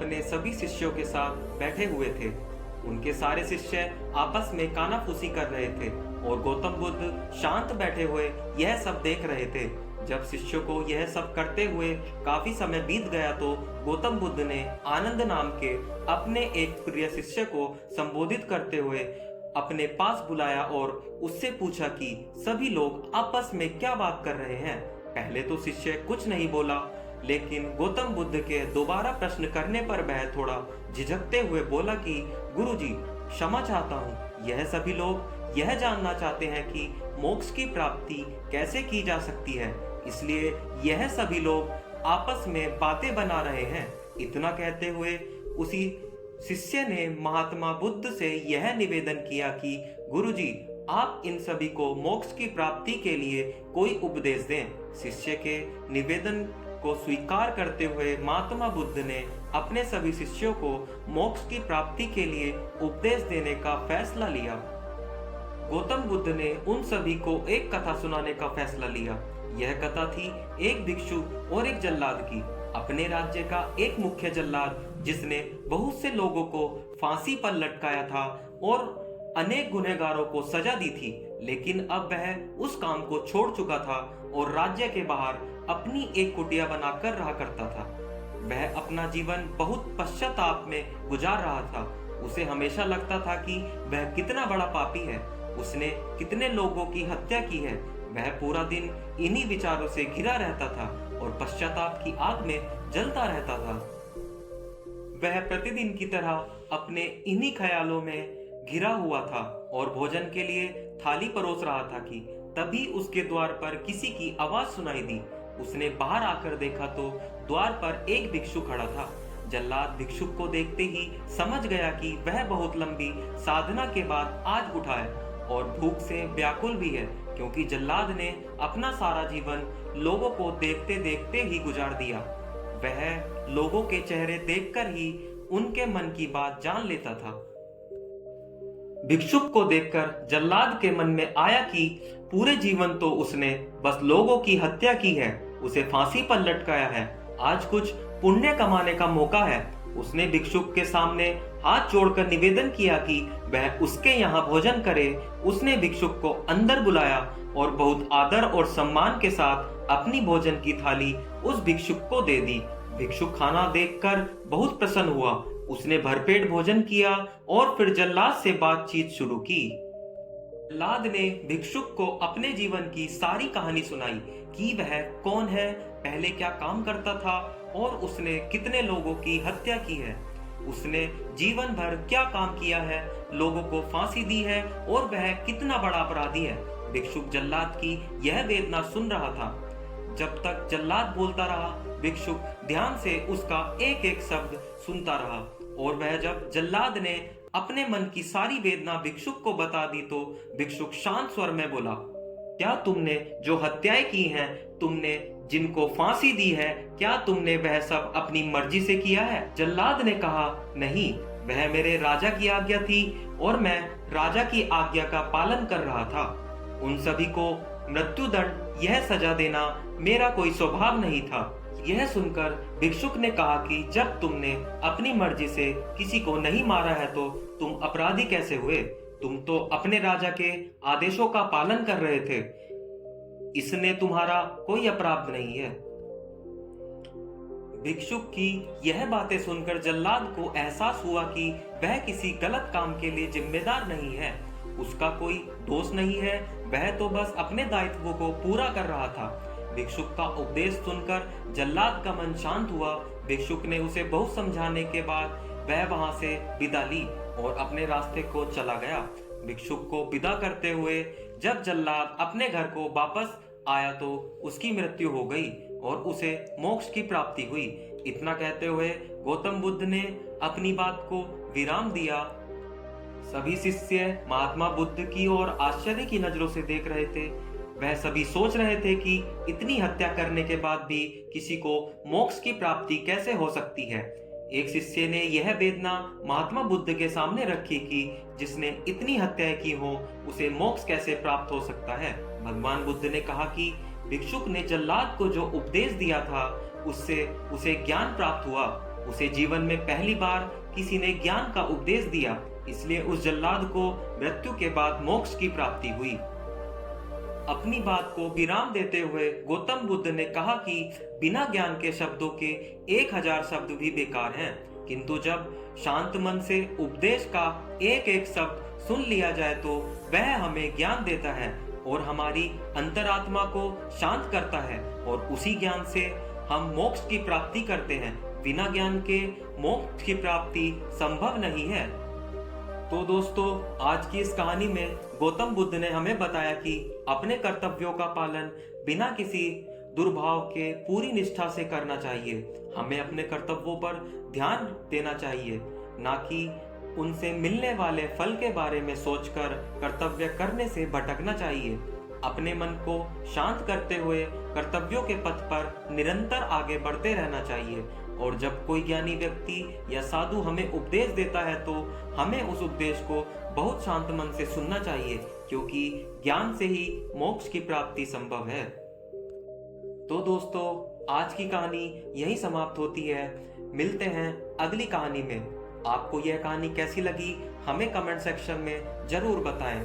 अपने सभी शिष्यों के साथ बैठे हुए थे। उनके सारे शिष्य आपस में कानाफूसी कर रहे थे और गौतम बुद्ध शांत बैठे हुए यह सब देख रहे थे। जब शिष्यों को यह सब करते हुए काफी समय बीत गया तो गौतम बुद्ध ने आनंद नाम के अपने एक प्रिय शिष्य को संबोधित करते हुए अपने पास बुलाया और उससे पूछा कि सभी लोग आपस में क्या बात कर रहे हैं। पहले तो शिष्य कुछ नहीं बोला, लेकिन गौतम बुद्ध के दोबारा प्रश्न करने पर वह थोड़ा झिझकते हुए बोला कि गुरुजी, क्षमा चाहता हूँ, यह सभी लोग यह जानना चाहते हैं कि मोक्ष की प्राप्ति कैसे की जा सकती है, इसलिए यह सभी लोग आपस में बातें बना रहे हैं। इतना कहते हुए उसी शिष्य ने महात्मा बुद्ध से यह निवेदन किया कि गुरुजी, आप इन सभी को मोक्ष की प्राप्ति के लिए कोई उपदेश दें। शिष्य के निवेदन को स्वीकार करते हुए महात्मा बुद्ध ने अपने सभी शिष्यों को मोक्ष की प्राप्ति के लिए उपदेश देने का फैसला लिया। गौतम बुद्ध ने उन सभी को एक कथा सुनाने का फैसला लिया। यह कथा थी एक भिक्षु और एक जल्लाद की। अपने राज्य का एक मुख्य जल्लाद जिसने बहुत से लोगों को फांसी पर लटकाया था और अनेक गुनहगारों को सजा दी थी, लेकिन अब वह उस काम को छोड़ चुका था और राज्य के बाहर अपनी एक कुटिया बनाकर रहा करता था। वह अपना जीवन बहुत पश्चाताप में गुजार रहा था। उसे हमेशा लगता था कि वह कितना बड़ा पापी है, उसने कितने लोगों की हत्या की है। वह पूरा दिन इन्हीं विचारों से घिरा रहता था और पश्चाताप की आग में जलता रहता था। वह प्रतिदिन की तरह अपने इन्हीं ख्यालों में घिरा हुआ था और भोजन के लिए थाली परोस रहा था कि तभी उसके द्वार पर किसी की आवाज सुनाई दी। उसने बाहर आकर देखा तो द्वार पर एक भिक्षु खड़ा था। जल्लाद भिक्षुक को देखते ही समझ गया कि वह बहुत लंबी साधना के बाद आज उठा है और भूख से व्याकुल भी है, क्योंकि जल्लाद ने अपना सारा जीवन लोगों को देखते देखते ही गुजार दिया। वह लोगों के चेहरे देखकर ही उनके मन की बात जान लेता था। भिक्षुक को देखकर जल्लाद के मन में आया कि पूरे जीवन तो उसने बस लोगों की हत्या की है, उसे फांसी पर लटकाया है, आज कुछ पुण्य कमाने का मौका है। उसने भिक्षुक के सामने हाथ जोड़कर निवेदन किया कि वह उसके यहाँ भोजन करे। उसने भिक्षुक को अंदर बुलाया और बहुत आदर और सम्मान के साथ अपनी भोजन की थाली उस भिक्षुक को दे दी। भिक्षुक खाना देखकर बहुत प्रसन्न हुआ। उसने भरपेट भोजन किया और फिर जल्लाद से बातचीत शुरू की। जल्लाद ने भिक्षुक को अपने जीवन की सारी कहानी सुनाई कि वह कौन है, पहले क्या काम करता था और उसने कितने लोगों की हत्या की है। उसने जीवन भर क्या काम किया है, लोगों को फांसी दी है और वह कितना बड़ा अपराधी है। भिक्षुक जल्लाद की यह वेदना सुन रहा था। जब तक जल्लाद बोलता रहा, भिक्षुक ध्यान से उसका एक एक शब्द सुनता रहा और वह जब जल्लाद ने अपने मन की सारी वेदना भिक्षुक को बता दी तो भिक्षुक शांत स्वर में बोला, क्या तुमने जो हत्याएं की हैं, तुमने जिनको फांसी दी है, क्या तुमने वह सब अपनी मर्जी से किया है? जल्लाद ने कहा, नहीं, वह मेरे राजा की आज्ञा थी और मैं राजा की आज्ञा का पालन कर रहा था। उन सभी को मृत्युदंड, यह सजा देना मेरा कोई स्वभाव नहीं था। यह सुनकर भिक्षुक ने कहा कि जब तुमने अपनी मर्जी से किसी को नहीं मारा है तो तुम अपराधी कैसे हुए? तुम तो अपने राजा के आदेशों का पालन कर रहे थे, इसने तुम्हारा कोई अपराध नहीं है। भिक्षुक की यह बातें सुनकर जल्लाद को एहसास हुआ कि वह किसी गलत काम के लिए जिम्मेदार नहीं है, उसका कोई दोष नहीं है, वह तो बस अपने दायित्वों को पूरा कर रहा था। भिक्षुक का उपदेश सुनकर जल्लाद का मन शांत हुआ। भिक्षुक ने उसे बहुत समझाने के बाद वह वहां से विदा ली और अपने रास्ते को चला गया। भिक्षुक को विदा करते हुए जब जल्लाद अपने घर को वापस आया तो उसकी मृत्यु हो गई और उसे मोक्ष की प्राप्ति हुई। इतना कहते हुए गौतम बुद्ध ने अपनी बात को विराम दिया। सभी शिष्य महात्मा बुद्ध की ओर आश्चर्य की नजरों से देख रहे थे। वह सभी सोच रहे थे कि इतनी हत्या करने के बाद भी किसी को मोक्ष की प्राप्ति कैसे हो सकती है। एक शिष्य ने यह वेदना महात्मा बुद्ध के सामने रखी कि जिसने इतनी हत्याएं की हो उसे मोक्ष कैसे प्राप्त हो सकता है। भगवान बुद्ध ने कहा कि भिक्षुक ने जल्लाद को जो उपदेश दिया था उससे उसे ज्ञान प्राप्त हुआ। उसे जीवन में पहली बार किसी ने ज्ञान का उपदेश दिया, इसलिए उस जल्लाद को मृत्यु के बाद मोक्ष की प्राप्ति हुई। अपनी बात को विराम देते हुए गौतम बुद्ध ने कहा कि बिना ज्ञान के शब्दों के 1000 शब्द भी बेकार हैं, किंतु जब शांत मन से उपदेश का एक एक शब्द सुन लिया जाए तो वह हमें ज्ञान देता है और हमारी अंतरात्मा को शांत करता है, और उसी ज्ञान से हम मोक्ष की प्राप्ति करते हैं। बिना ज्ञान के मोक्ष की प्राप्ति संभव नहीं है। तो दोस्तों, आज की इस कहानी में गौतम बुद्ध ने हमें बताया कि अपने कर्तव्यों का पालन बिना किसी दुर्भाव के पूरी निष्ठा से करना चाहिए। हमें अपने कर्तव्यों पर ध्यान देना चाहिए, ना कि उनसे मिलने वाले फल के बारे में सोचकर कर्तव्य करने से भटकना चाहिए। अपने मन को शांत करते हुए कर्तव्यों के पथ पर निरंतर आगे बढ़ते रहना चाहिए, और जब कोई ज्ञानी व्यक्ति या साधु हमें उपदेश देता है तो हमें उस उपदेश को बहुत शांत मन से सुनना चाहिए, क्योंकि ज्ञान से ही मोक्ष की प्राप्ति संभव है। तो दोस्तों, आज की कहानी यही समाप्त होती है। मिलते हैं अगली कहानी में। आपको यह कहानी कैसी लगी हमें कमेंट सेक्शन में जरूर बताएं।